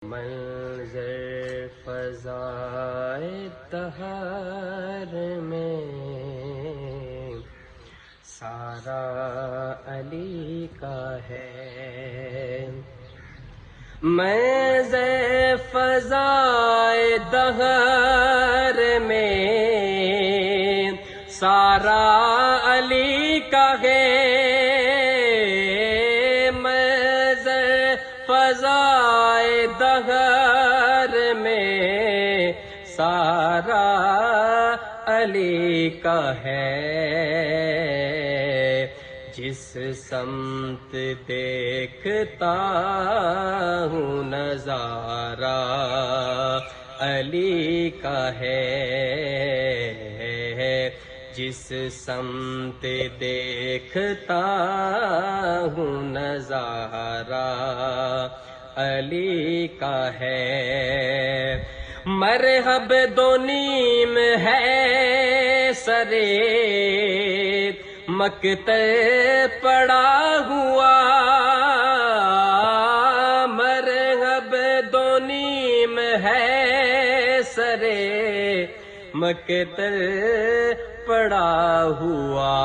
منظر فضائے دہر میں سارا علی کا ہے۔ منظر فضائے دہر میں سارا علی کا ہے۔ منظر فضائے دہر میں سارا علی کا ہے۔ جس سمت دیکھتا ہوں نظارہ علی کا ہے۔ جس سمت دیکھتا ہوں نظارہ علی کا ہے۔ مرحب دو نیم ہے سرے مقتل پڑا ہوا۔ مرحب دو نیم ہے سرے مقتل پڑا ہوا۔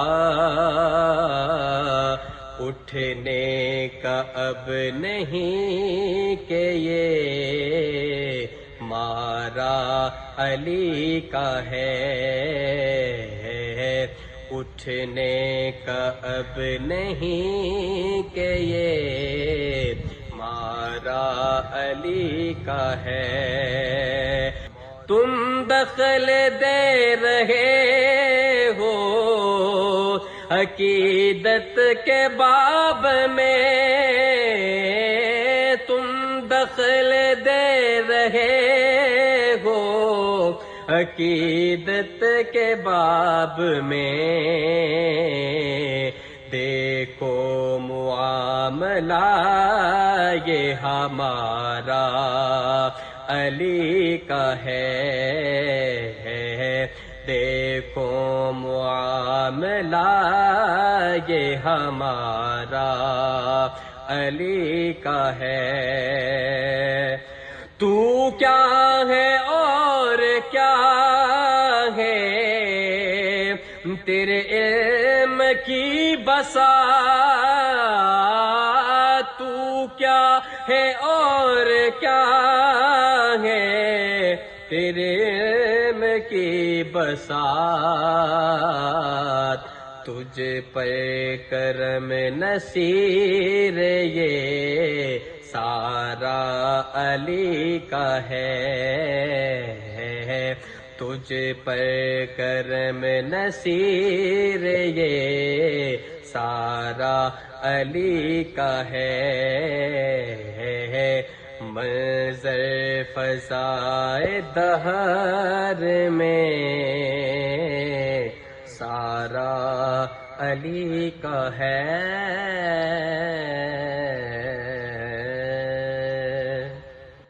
اٹھنے کا اب نہیں کہ یہ مارا علی کا ہے۔ اٹھنے کا اب نہیں کہ یہ مارا علی کا ہے۔ تم دخل دے رہے ہو عقیدت کے باب میں۔ تم دخل دے رہے ہو عقیدت کے باب میں۔ دیکھو معاملہ یہ ہمارا علی کا ہے۔ دیکھو معاملہ یہ ہمارا علی کا ہے۔ تو کیا ہے اور کیا ہے تیرے علم کی بساط۔ تو کیا ہے اور کیا ہے تیرے علم کی بساط۔ تجھ پر کرم نصیر یہ سارا علی کا ہے۔ تجھ پر کرم نصیر یہ سارا علی کا ہے۔ منظر فضائے دہر میں سارا علی کا ہے۔